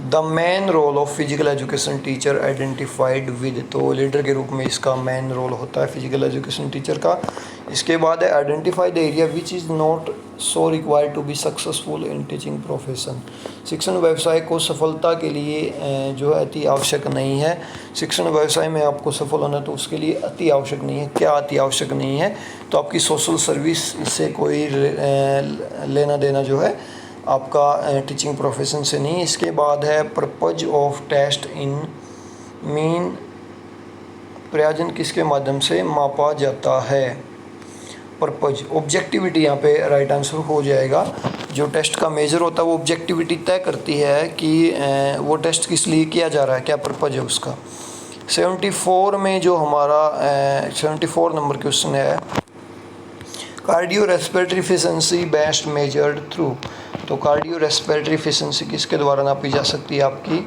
the main role of physical education teacher identified with. तो लीडर के रूप में इसका मेन रोल होता है फिजिकल एजुकेशन टीचर का। इसके बाद है identify the area which is not so required to be successful in teaching profession. शिक्षण व्यवसाय को सफलता के लिए जो है अति आवश्यक नहीं है। शिक्षण व्यवसाय में आपको सफल होना तो उसके लिए अति आवश्यक नहीं है। क्या अति आवश्यक नहीं है, तो आपकी सोशल सर्विस से कोई लेना देना जो है आपका टीचिंग प्रोफेशन से नहीं। इसके बाद है purpose of test in mean प्रयोजन किसके माध्यम से मापा जाता है। पर्पज ऑब्जेक्टिविटी यहाँ पे राइट आंसर हो जाएगा। जो टेस्ट का मेजर होता है वो ऑब्जेक्टिविटी तय करती है कि वो टेस्ट किस लिए किया जा रहा है, क्या पर्पज है उसका। 74 में जो हमारा 74 नंबर क्वेश्चन है cardio respiratory efficiency best measured through. तो कार्डियो रेस्पिरेटरी एफिशिएंसी किसके द्वारा नापी जा सकती है आपकी,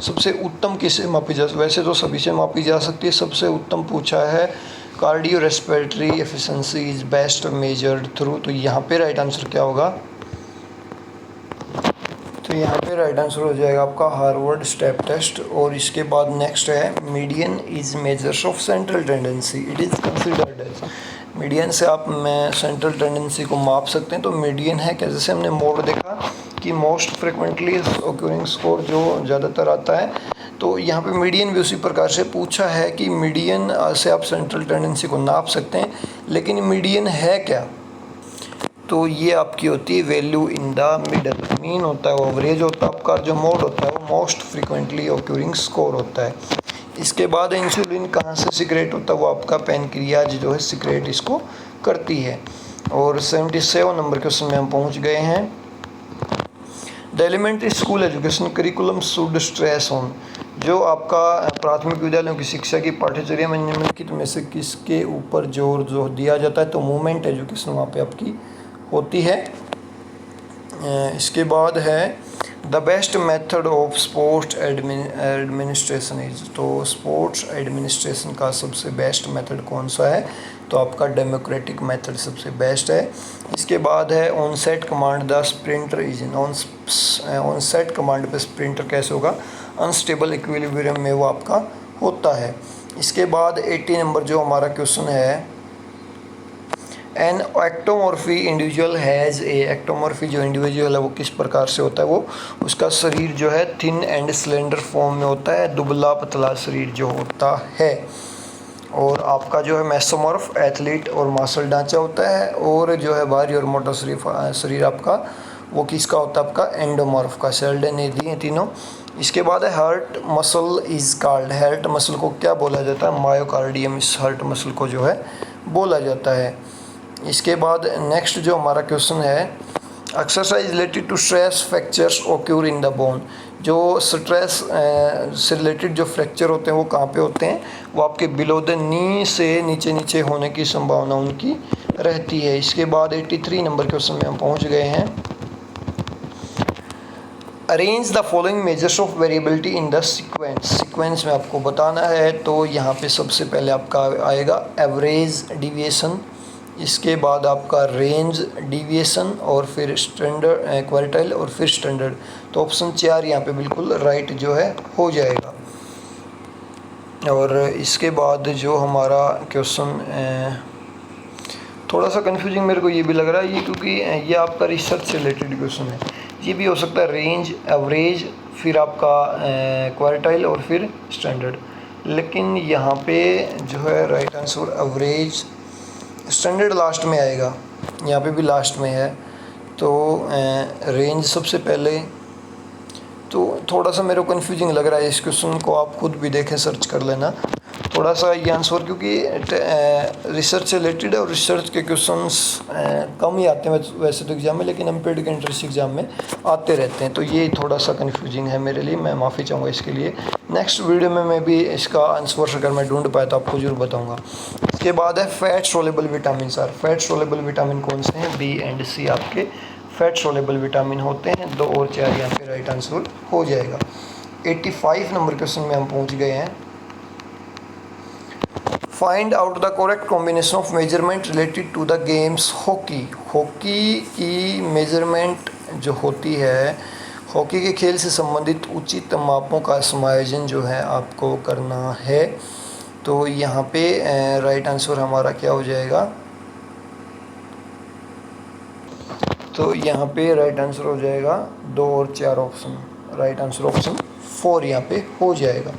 सबसे उत्तम किससे मापी जा, वैसे तो सभी से मापी जा सकती है, सबसे उत्तम पूछा है cardio respiratory efficiency is best measured through. तो यहाँ पे राइट आंसर क्या होगा, तो तो यहाँ पे राइट आंसर हो जाएगा आपका हार्वर्ड स्टेप टेस्ट। और इसके बाद नेक्स्ट है median is measures of central tendency, it is considered as. Median से आप सेंट्रल टेंडेंसी को माप सकते हैं। तो मीडियन है क्या, जैसे हमने मोड देखा कि मोस्ट फ्रिक्वेंटली ऑक्यूरिंग स्कोर जो ज़्यादातर आता है, तो यहाँ पे मीडियन भी उसी प्रकार से पूछा है कि मीडियन से आप सेंट्रल टेंडेंसी को नाप सकते हैं, लेकिन मीडियन है क्या, तो ये आपकी होती है value in the middle. Mean होता है वो एवरेज होता है आपका, जो मोड होता है वो मोस्ट फ्रिक्वेंटली ऑक्यूरिंग स्कोर होता है। इसके बाद इंसुलिन कहाँ से सिक्रेट होता है, वो आपका पैनक्रियाज जो है सिक्रेट इसको करती है। और 77 नंबर क्वेश्चन में हम पहुँच गए हैं। The elementary school education curriculum should stress on, जो आपका प्राथमिक विद्यालयों की शिक्षा की पाठ्यचर्या में निम्नलिखित में से किसके ऊपर जोर जो दिया जाता है, तो मूवमेंट एजुकेशन वहाँ पे आपकी होती है। इसके बाद है the best method of sports administration is, तो स्पोर्ट्स एडमिनिस्ट्रेशन का सबसे बेस्ट मेथड कौन सा है, तो आपका डेमोक्रेटिक मेथड सबसे बेस्ट है। इसके बाद है on set command the sprinter is in, on set command पे स्प्रिंटर कैसे होगा, अनस्टेबल इक्विलिब्रियम में वो आपका होता है। इसके बाद 80 नंबर जो हमारा क्वेश्चन है, एन एक्टोमॉर्फी इंडिविजुअल हैज़ ए, एक्टोमॉर्फी जो इंडिविजुअल है वो किस प्रकार से होता है, वो उसका शरीर जो है थिन एंड स्लेंडर फॉर्म में होता है, दुबला पतला शरीर जो होता है। और आपका जो है मेसोमॉर्फ एथलीट और मासल ढांचा होता है। और जो है भारी और मोटा शरीर आपका वो किसका होता है, आपका एंडोमॉर्फ का। सेल्डे ने दी हैं तीनों। इसके बाद है heart muscle is called, heart muscle को क्या बोला जाता है, मायोकार्डियम, इस हार्ट मसल को जो है बोला जाता है। इसके बाद नेक्स्ट जो हमारा क्वेश्चन है, exercise related to stress fractures occur in the bone, जो स्ट्रेस से रिलेटेड जो फ्रैक्चर होते हैं वो कहाँ पे होते हैं, वो आपके बिलो द नी से नीचे नीचे होने की संभावना उनकी रहती है। इसके बाद 83 नंबर क्वेश्चन में हम पहुँच गए हैं। Arrange the following measures of variability in the sequence में आपको बताना है। तो यहाँ पे सबसे पहले आपका आएगा एवरेज डिविएशन, इसके बाद आपका रेंज डिविएशन, और फिर स्टैंडर्ड क्वार्टाइल, और फिर स्टैंडर्ड। तो ऑप्शन 4 यहाँ पे बिल्कुल राइट जो है हो जाएगा। और इसके बाद जो हमारा क्वेश्चन थोड़ा सा कंफ्यूजिंग मेरे को ये भी लग रहा है, ये क्योंकि ये आपका रिसर्च से रिलेटेड क्वेश्चन है, ये भी हो सकता है रेंज, एवरेज, फिर आपका क्वार्टाइल और फिर स्टैंडर्ड। लेकिन यहाँ पे जो है right answer average, standard last में आएगा, यहाँ पे भी लास्ट में है। तो रेंज सबसे पहले, तो थोड़ा सा मेरे को कन्फ्यूजिंग लग रहा है इस क्वेश्चन को, आप खुद भी देखें, सर्च कर लेना थोड़ा सा ये आंसर, क्योंकि रिसर्च से रिलेटेड है और रिसर्च के क्वेश्चंस कम ही आते हैं वैसे तो एग्ज़ाम में, लेकिन एमपीड के एंट्रेंस एग्ज़ाम में आते रहते हैं। तो ये थोड़ा सा कन्फ्यूजिंग है मेरे लिए, मैं माफ़ी चाहूँगा इसके लिए। नेक्स्ट वीडियो में मैं भी इसका आंसर अगर मैं ढूंढ पाया तो आपको जरूर बताऊँगा। इसके बाद है fat soluble vitamin sir, fat soluble vitamin कौन से हैं, बी एंड सी आपके फैट सोलेबल विटामिन होते हैं। 2 और 4 यहाँ पे राइट आंसर हो जाएगा। 85 नंबर क्वेश्चन में हम पहुँच गए हैं। Find out the correct combination of measurement related to the games hockey. Hockey की मेजरमेंट जो होती है, हॉकी के खेल से संबंधित उचित मापों का समायोजन जो है आपको करना है। तो यहाँ पे राइट आंसर हमारा क्या हो जाएगा, तो यहाँ पे राइट आंसर हो जाएगा 2 और 4 ऑप्शन, राइट आंसर ऑप्शन 4 यहाँ पे हो जाएगा।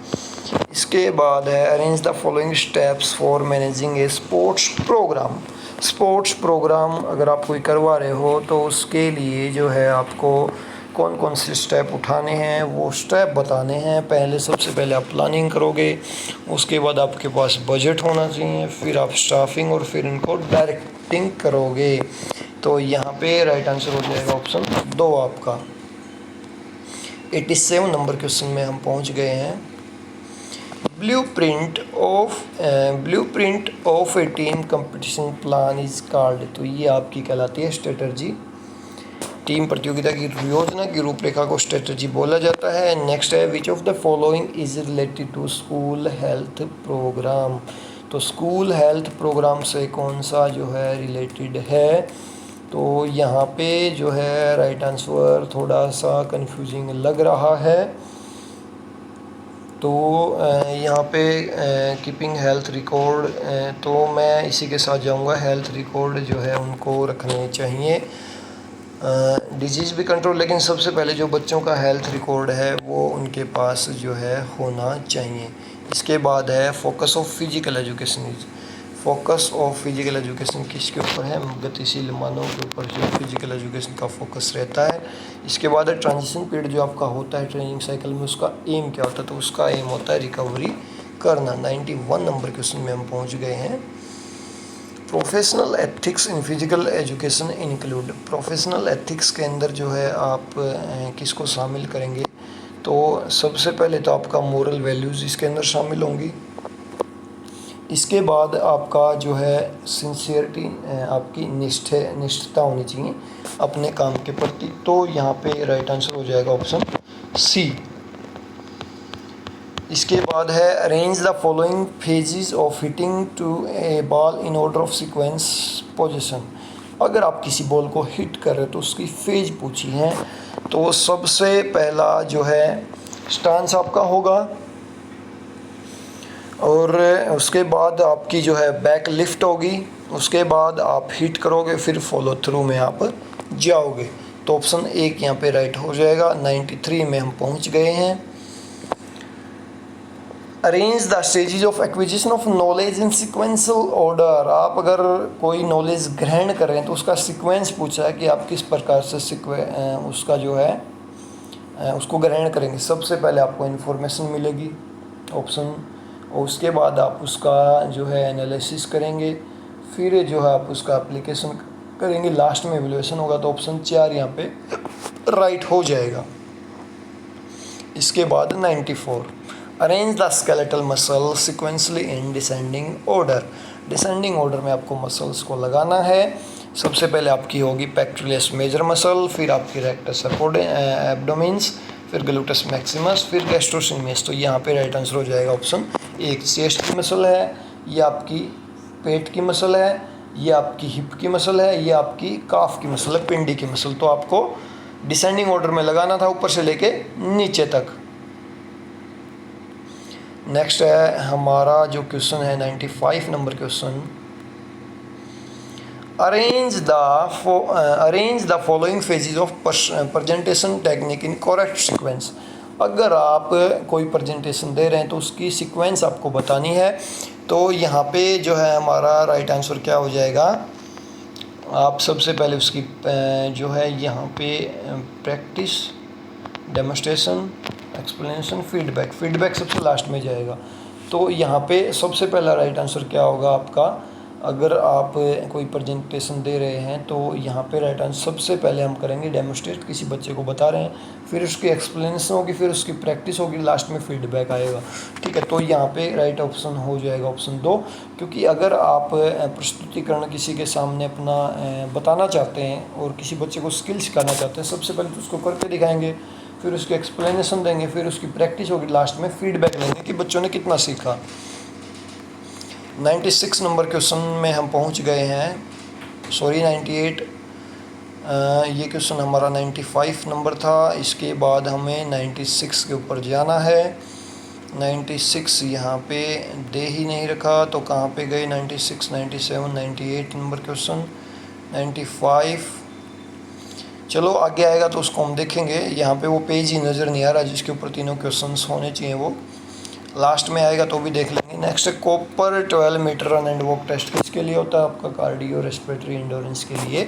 इसके बाद है arrange the following steps for managing a sports programme. Sports programme अगर आप कोई करवा रहे हो तो उसके लिए जो है आपको कौन कौन से स्टेप उठाने हैं वो स्टेप बताने हैं। पहले सबसे पहले आप प्लानिंग करोगे, उसके बाद आपके पास बजट होना चाहिए, फिर आप स्टाफिंग और फिर इनको डायरेक्टिंग करोगे। तो यहाँ पे राइट आंसर हो जाएगा ऑप्शन 2 आपका। 87 नंबर क्वेश्चन में हम पहुँच गए हैं। Blueprint of A team competition plan is called. तो ये आपकी कहलाती है स्ट्रेटजी। टीम प्रतियोगिता की योजना की रूपरेखा को स्ट्रेटजी बोला जाता है। नेक्स्ट है which of the following is related to school health programme. तो स्कूल हेल्थ प्रोग्राम से कौन सा जो है रिलेटेड है, तो यहाँ पे जो है राइट आंसर थोड़ा सा कंफ्यूजिंग लग रहा है। तो यहाँ पे कीपिंग हेल्थ रिकॉर्ड, तो मैं इसी के साथ जाऊँगा। हेल्थ रिकॉर्ड जो है उनको रखने चाहिए। डिजीज़ भी कंट्रोल, लेकिन सबसे पहले जो बच्चों का हेल्थ रिकॉर्ड है वो उनके पास जो है होना चाहिए। इसके बाद है focus of physical education. Focus of physical education किसके ऊपर है? गतिशील मानव के ऊपर जो फिजिकल एजुकेशन का फोकस रहता है। इसके बाद है ट्रांजिशन पीरियड जो आपका होता है ट्रेनिंग साइकिल में, उसका एम क्या होता है? तो उसका एम होता है रिकवरी करना। 91 नंबर क्वेश्चन में हम पहुंच गए हैं। Professional ethics in physical education include. Professional ethics के अंदर जो है आप किसको शामिल करेंगे? तो सबसे पहले तो आपका मोरल वैल्यूज़ इसके अंदर शामिल होंगी। इसके बाद आपका जो है सिंसियरिटी, आपकी निष्ठता होनी चाहिए अपने काम के प्रति। तो यहाँ पे राइट आंसर हो जाएगा ऑप्शन सी। इसके बाद है arrange the following phases of hitting to a ball in order of sequence position. अगर आप किसी बॉल को हिट कर रहे हो तो उसकी फेज पूछी है। तो सबसे पहला जो है स्टांस आपका होगा, और उसके बाद आपकी जो है बैक लिफ्ट होगी। उसके बाद आप हिट करोगे, फिर फॉलो थ्रू में आप जाओगे। तो ऑप्शन एक यहाँ पे राइट हो जाएगा। 93 में हम पहुँच गए हैं। Arrange the stages of acquisition of knowledge in sequential order. आप अगर कोई नॉलेज ग्रहण कर रहे हैं तो उसका सीक्वेंस पूछा है कि आप किस प्रकार से उसका जो है उसको ग्रहण करेंगे। सबसे पहले आपको इन्फॉर्मेशन मिलेगी, ऑप्शन, और उसके बाद आप उसका जो है एनालिसिस करेंगे, फिर जो है आप उसका एप्लीकेशन करेंगे, लास्ट में एवेल्यूएशन होगा। तो ऑप्शन 4 यहाँ पे राइट हो जाएगा। इसके बाद 94, arrange the skeletal muscle sequentially in descending order. Descending order में आपको मसल्स को लगाना है। सबसे पहले आपकी होगी पेक्टोरियस मेजर मसल, फिर आपकी रेक्टस एब्डोमिन्स, फिर ग्लूटस मैक्सिमस, फिर गैस्ट्रोसिमियस। तो यहाँ पे राइट आंसर हो जाएगा ऑप्शन एक। चेस्ट की मसल है, ये आपकी पेट की मसल है, ये आपकी हिप की मसल है, ये आपकी काफ की मसल है, पिंडी की मसल। तो आपको डिसेंडिंग ऑर्डर में लगाना था, ऊपर से लेके नीचे तक। नेक्स्ट है हमारा जो क्वेश्चन है 95 number question. Arrange the following phases of presentation technique in correct sequence. अगर आप कोई प्रेजेंटेशन दे रहे हैं तो उसकी सीक्वेंस आपको बतानी है। तो यहाँ पे जो है हमारा राइट आंसर क्या हो जाएगा? आप सबसे पहले उसकी जो है यहाँ पे प्रैक्टिस, डेमोस्ट्रेशन, एक्सप्लेनेशन, फीडबैक सबसे लास्ट में जाएगा। तो यहाँ पे सबसे पहला राइट आंसर क्या होगा आपका? अगर आप कोई प्रेजेंटेशन दे रहे हैं तो यहाँ पे राइट आंसर सबसे पहले हम करेंगे डेमोस्ट्रेट, किसी बच्चे को बता रहे हैं, फिर उसकी एक्सप्लेनेशन होगी, फिर उसकी प्रैक्टिस होगी, लास्ट में फीडबैक आएगा। ठीक है, तो यहाँ पे राइट ऑप्शन हो जाएगा ऑप्शन 2। क्योंकि अगर आप प्रस्तुतिकरण किसी के सामने अपना बताना चाहते हैं और किसी बच्चे को स्किल सिखाना चाहते हैं, सबसे पहले तो उसको करके दिखाएंगे, फिर उसकी एक्सप्लेनेशन देंगे, फिर उसकी प्रैक्टिस होगी, लास्ट में फीडबैक लेंगे कि बच्चों ने कितना सीखा। 96 नंबर क्वेश्चन में हम पहुंच गए हैं, सॉरी 98। ये क्वेश्चन हमारा 95 नंबर था। इसके बाद हमें 96 के ऊपर जाना है। 96 यहाँ पे दे ही नहीं रखा, तो कहाँ पे गए? 96, 97, 98 नंबर क्वेश्चन, 95। चलो आगे आएगा तो उसको हम देखेंगे। यहाँ पे वो पेज ही नज़र नहीं आ रहा जिसके ऊपर तीनों क्वेश्चंस होने चाहिए, वो लास्ट में आएगा तो भी देख लेंगे। Next Cooper 12 metre run and walk test किसके लिए होता है? आपका कार्डियो रेस्पिरेटरी एंडोरेंस के लिए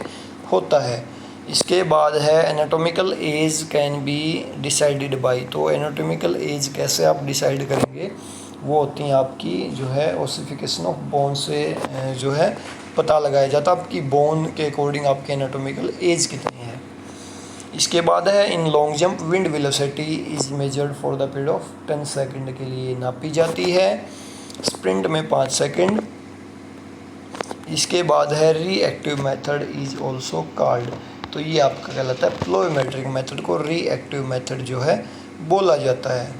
होता है। इसके बाद है anatomical age can be decided by. तो एनाटॉमिकल एज कैसे आप डिसाइड करेंगे? वो होती हैं आपकी जो है ओसिफिकेशन ऑफ बोन से जो है पता लगाया जाता है आपकी बोन के अकॉर्डिंग आपकी एनाटॉमिकल एज कितनी है। इसके बाद है in long jump wind velocity is measured for the period of 10 second के लिए नापी जाती है। स्प्रिंट में 5 सेकंड। इसके बाद है reactive method is also called. तो ये आपका कहलाता है प्लोमेट्रिक मेथड को रीएक्टिव मेथड जो है बोला जाता है।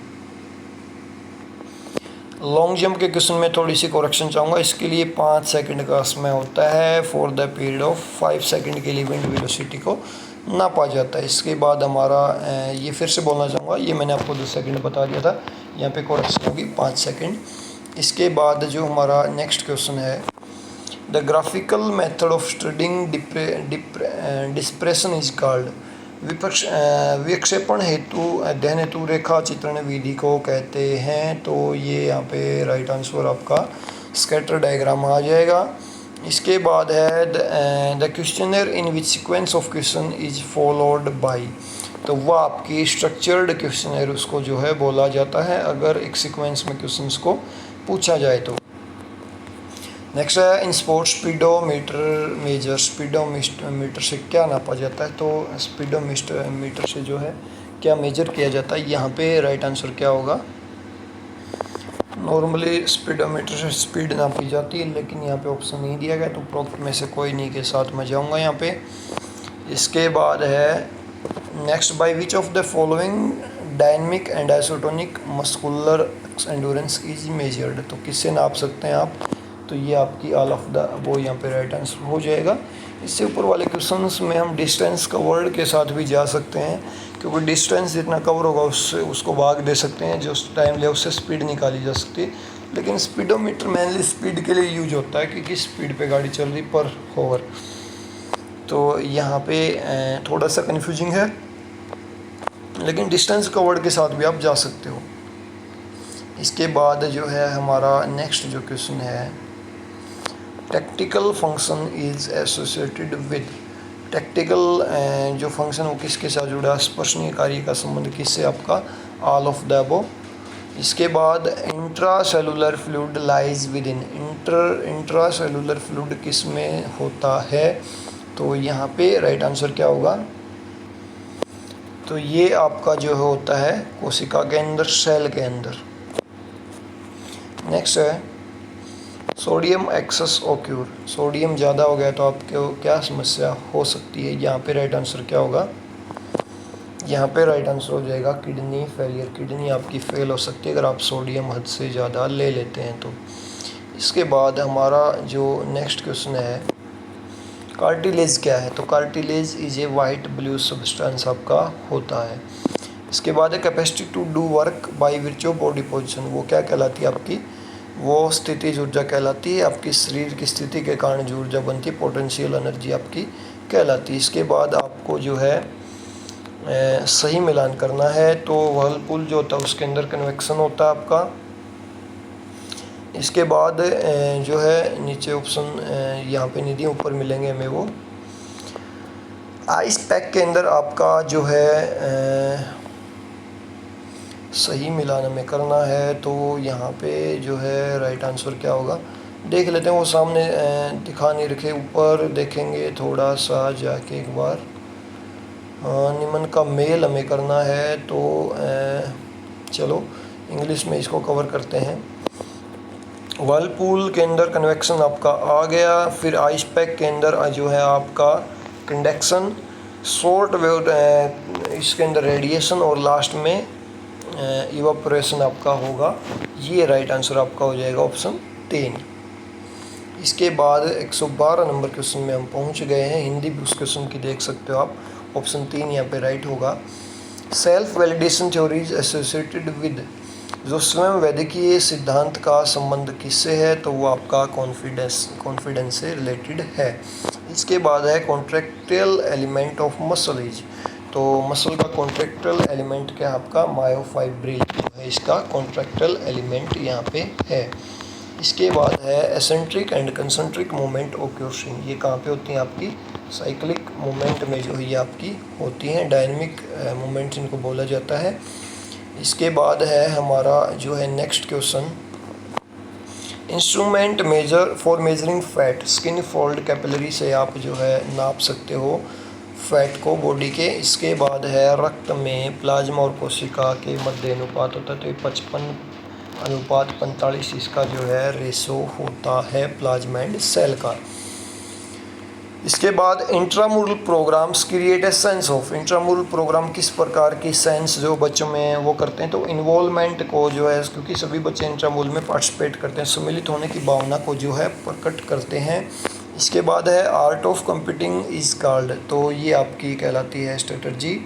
लॉन्ग जंप के क्वेश्चन में थोड़ी सी करेक्शन चाहूँगा। इसके लिए 5 सेकंड का समय होता है। For the period of 5 second के लिए विंड वेलोसिटी को नापा जाता है। इसके बाद हमारा ये फिर से बोलना चाहूँगा, ये मैंने आपको 2 सेकंड बता दिया था, यहाँ पे करेक्शन होगी 5 सेकंड। इसके बाद जो हमारा नेक्स्ट क्वेश्चन है, the graphical method of studying depression is called. विक्षेपण हेतु अध्ययन हेतु रेखा चित्रण विधि को कहते हैं। तो ये यहाँ पे राइट आंसर आपका स्कैटर डायग्राम आ जाएगा। इसके बाद है the questionnaire in which sequence of question is followed by. तो वह आपकी स्ट्रक्चर्ड क्वेश्चनर उसको जो है बोला जाता है अगर एक सीक्वेंस में क्वेश्चंस को पूछा जाए तो। नेक्स्ट है, in sports speedometer measure. Speedometer से क्या नापा जाता है? तो स्पीडोमीटर से जो है क्या मेजर किया जाता है? यहाँ पे राइट आंसर क्या होगा? नॉर्मली स्पीडोमीटर से स्पीड नापी जाती है, लेकिन यहाँ पे ऑप्शन नहीं दिया गया, तो उपरोक्त में से कोई नहीं के साथ मैं जाऊँगा यहाँ पे। इसके बाद है next, by which of the following dynamic and isotonic muscular endurance is measured. तो किससे नाप सकते हैं आप? तो ये आपकी ऑल ऑफ द वो यहाँ पे राइट आंसर हो जाएगा। इससे ऊपर वाले क्वेश्चंस में हम डिस्टेंस कवर्ड के साथ भी जा सकते हैं, क्योंकि डिस्टेंस जितना कवर होगा उससे उसको भाग दे सकते हैं, जो टाइम ले उससे स्पीड निकाली जा सकती है। लेकिन स्पीडोमीटर मेनली स्पीड के लिए यूज होता है कि किस स्पीड पे गाड़ी चल रही पर होवर। तो यहाँ पे थोड़ा सा कन्फ्यूजिंग है, लेकिन डिस्टेंस कवर्ड के साथ भी आप जा सकते हो। इसके बाद जो है हमारा नेक्स्ट जो क्वेश्चन है, tactical function is associated with. Tactical जो फंक्शन वो किसके साथ जुड़ा है? स्पर्शनीय कार्य का संबंध किससे? आपका ऑल ऑफ द अबव। इसके बाद intra cellular fluid lies with in. Intra cellular fluid किस में होता है? तो यहाँ पे राइट आंसर क्या होगा? तो ये आपका जो होता है कोशिका के अंदर, सेल के अंदर। नेक्स्ट है, सोडियम एक्सेस ऑक्यूर। सोडियम ज़्यादा हो गया तो आपको क्या समस्या हो सकती है? यहाँ पे राइट आंसर क्या होगा? यहाँ पे राइट आंसर हो जाएगा किडनी फेलियर। किडनी आपकी फेल हो सकती है अगर आप सोडियम हद से ज़्यादा ले लेते हैं तो। इसके बाद हमारा जो नेक्स्ट क्वेश्चन है, कार्टिलेज क्या है? तो cartilage is a white blue substance आपका होता है। इसके बाद है capacity to do work by virtue of body position. वो क्या कहलाती है आपकी? वो स्थितिज ऊर्जा कहलाती है। आपकी शरीर की स्थिति के कारण जो ऊर्जा बनती है पोटेंशियल एनर्जी आपकी कहलाती है। इसके बाद आपको जो है सही मिलान करना है। तो व्हर्लपूल जो होता है उसके अंदर कन्वेक्शन होता है आपका। इसके बाद जो है नीचे ऑप्शन यहाँ पे निधि ऊपर मिलेंगे हमें वो। आइस पैक के अंदर आपका जो है सही मिलान हमें करना है। तो यहाँ पे जो है राइट आंसर क्या होगा? देख लेते हैं, वो सामने दिखा नहीं रखे, ऊपर देखेंगे थोड़ा सा जाके एक बार। निम्न का मेल हमें करना है। तो चलो इंग्लिश में इसको कवर करते हैं। वर्लपूल के अंदर कन्वेक्शन आपका आ गया। फिर आइस पैक के अंदर जो है आपका कंडक्शन, शॉर्ट वेव इसके अंदर रेडिएशन, और लास्ट में इवापोरेशन आपका होगा। ये राइट आंसर आपका हो जाएगा ऑप्शन 3। इसके बाद 112 नंबर क्वेश्चन में हम पहुंच गए हैं। हिंदी भी उस क्वेश्चन की देख सकते हो आप। ऑप्शन 3 यहाँ पे राइट होगा। Self validation theory is associated with. जो स्वयं वैद्यकीय सिद्धांत का संबंध किससे है? तो वो आपका कॉन्फिडेंस से रिलेटेड है। इसके बाद है contractile element of muscle is. तो मसल का कॉन्ट्रैक्टाइल एलिमेंट क्या है आपका? मायोफाइब्रिल है इसका कॉन्ट्रैक्टाइल एलिमेंट यहाँ पे है। इसके बाद है एसेंट्रिक एंड कंसेंट्रिक मूवमेंट ऑक्यूरिंग। ये कहाँ पे होती हैं? आपकी साइक्लिक मूवमेंट में जो ये आपकी होती हैं। डायनेमिक मूवमेंट इनको बोला जाता है। इसके बाद है हमारा जो है next question, instrument major for measuring fat. Skin fold capillary से आप जो है नाप सकते हो फैट को बॉडी के। इसके बाद है रक्त में प्लाज्मा और कोशिका के मध्य अनुपात होता है। तो ये 55:45 इसका जो है रेशो होता है प्लाज्मा एंड सेल का। इसके बाद intramural programs create a sense of. Intramural programme किस प्रकार की सेंस जो बच्चों में वो करते हैं, तो इन्वॉल्वमेंट को जो है, क्योंकि सभी बच्चे इंट्रामुरल में पार्टिसिपेट करते हैं, सम्मिलित होने की भावना को जो है प्रकट करते हैं। इसके बाद है art of competing is called, तो ये आपकी कहलाती है स्ट्रेटजी।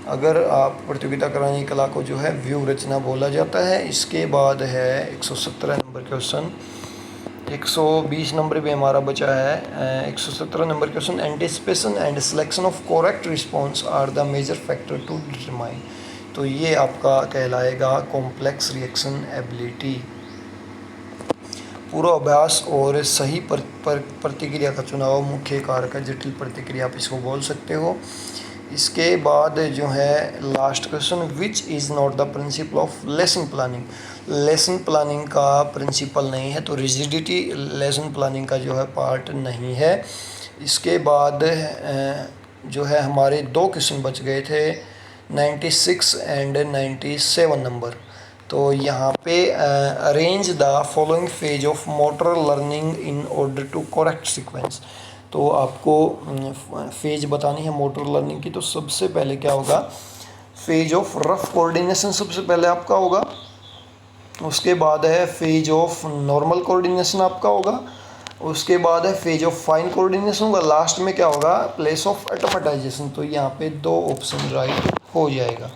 अगर आप प्रतियोगिता कराने की कला को जो है व्यू रचना बोला जाता है। इसके बाद है 117 नंबर क्वेश्चन, 120 नंबर भी हमारा बचा है। 117 number question, anticipation and selection of correct response are the major factor to determine, तो ये आपका कहलाएगा कॉम्प्लेक्स रिएक्शन एबिलिटी। पूर्वाभ्यास और सही प्रतिक्रिया का चुनाव मुख्य कारक है, जटिल प्रतिक्रिया आप इसको बोल सकते हो। इसके बाद जो है last question, which is not the principle of lesson planning. Lesson planning का प्रिंसिपल नहीं है, तो रिजिडिटी लेसन प्लानिंग का जो है पार्ट नहीं है। इसके बाद जो है हमारे 2 क्वेश्चन बच गए थे, 96 एंड 97 नंबर। तो यहाँ पे arrange the following phase of motor learning in order to correct sequence, तो आपको फेज बतानी है मोटर लर्निंग की। तो सबसे पहले क्या होगा, फेज ऑफ रफ कोऑर्डिनेशन सबसे पहले आपका होगा। उसके बाद है फेज ऑफ नॉर्मल कोऑर्डिनेशन आपका होगा। उसके बाद है फेज ऑफ फाइन कोऑर्डिनेशन होगा। लास्ट में क्या होगा, प्लेस ऑफ ऑटोमेटाइजेशन। तो यहाँ पे 2 ऑप्शन राइट हो जाएगा।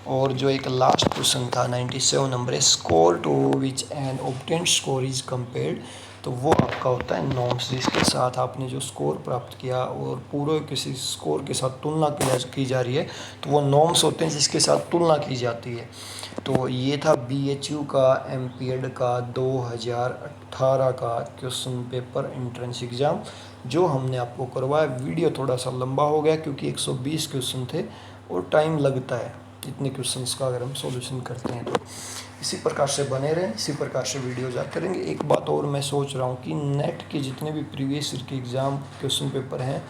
और जो एक लास्ट क्वेश्चन था 97 number, score to which an obtained score is compared, तो वो आपका होता है नॉर्म्स, जिसके साथ आपने जो स्कोर प्राप्त किया और पूरे किसी स्कोर के साथ तुलना की जा रही है, तो वो नॉर्म्स होते हैं जिसके साथ तुलना की जाती है। तो ये था BHU का एमपीएड का 2018 का क्वेश्चन पेपर एंट्रेंस एग्ज़ाम जो हमने आपको करवाया। वीडियो थोड़ा सा लंबा हो गया क्योंकि 120 क्वेश्चन थे और टाइम लगता है इतने क्वेश्चंस का अगर हम सॉल्यूशन करते हैं। तो इसी प्रकार से बने रहें, इसी प्रकार से वीडियोज़ आते रहेंगे। एक बात और मैं सोच रहा हूँ कि नेट के जितने भी प्रीवियस ईयर के एग्ज़ाम क्वेश्चन पेपर हैं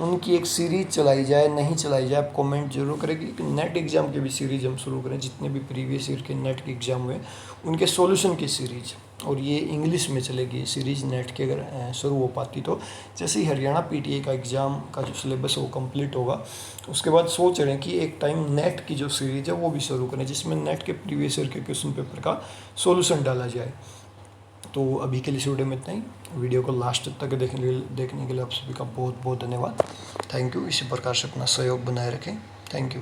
उनकी एक सीरीज़ चलाई जाए, नहीं चलाई जाए, आप कमेंट जरूर करें कि नेट एग्ज़ाम की भी सीरीज़ हम शुरू करें। जितने भी प्रीवियस ईयर के नेट के एग्ज़ाम हुए उनके सॉल्यूशन की सीरीज़, और ये इंग्लिश में चलेगी ये सीरीज़ नेट की अगर शुरू हो पाती तो। जैसे ही हरियाणा PTA का एग्ज़ाम का जो सिलेबस है वो कंप्लीट होगा, उसके बाद सोच रहे हैं कि एक टाइम नेट की जो सीरीज़ है वो भी शुरू करें, जिसमें नेट के प्रीवियस ईयर के क्वेश्चन पेपर का सॉल्यूशन डाला जाए। तो अभी के लिए इस वीडियो में इतना ही। वीडियो को लास्ट तक देखने के लिए आप सभी का बहुत बहुत धन्यवाद। Thank you. इसी प्रकार से अपना सहयोग बनाए रखें। Thank you.